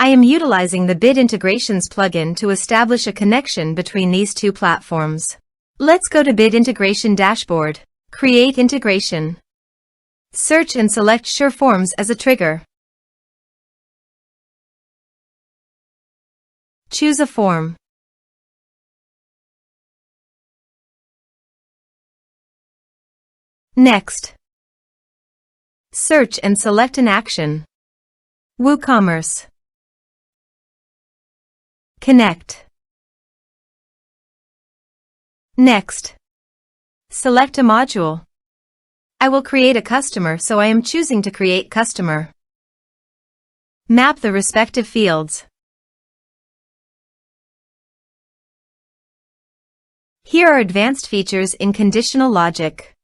I am utilizing the Bit Integrations plugin to establish a connection between these two platforms. Let's go to Bit Integration Dashboard. Create integration. Search and select SureForms as a trigger. Choose a form. Next, search and select an action. WooCommerce. Connect. Next, select a module. I will create a customer, so I am choosing to create customer. Map the respective fields. Here are advanced features in conditional logic.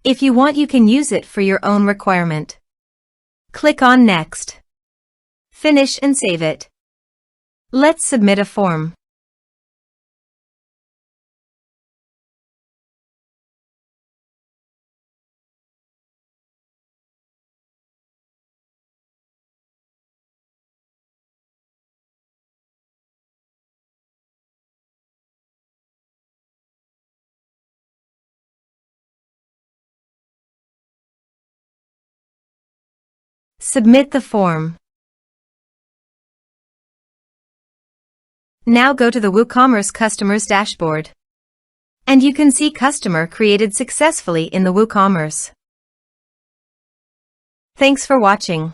If you want, you can use it for your own requirement. Click on Next. Finish and save it. Let's submit a form. Submit the form. Now go to the WooCommerce Customers dashboard. And you can see customer created successfully in the WooCommerce. Thanks for watching.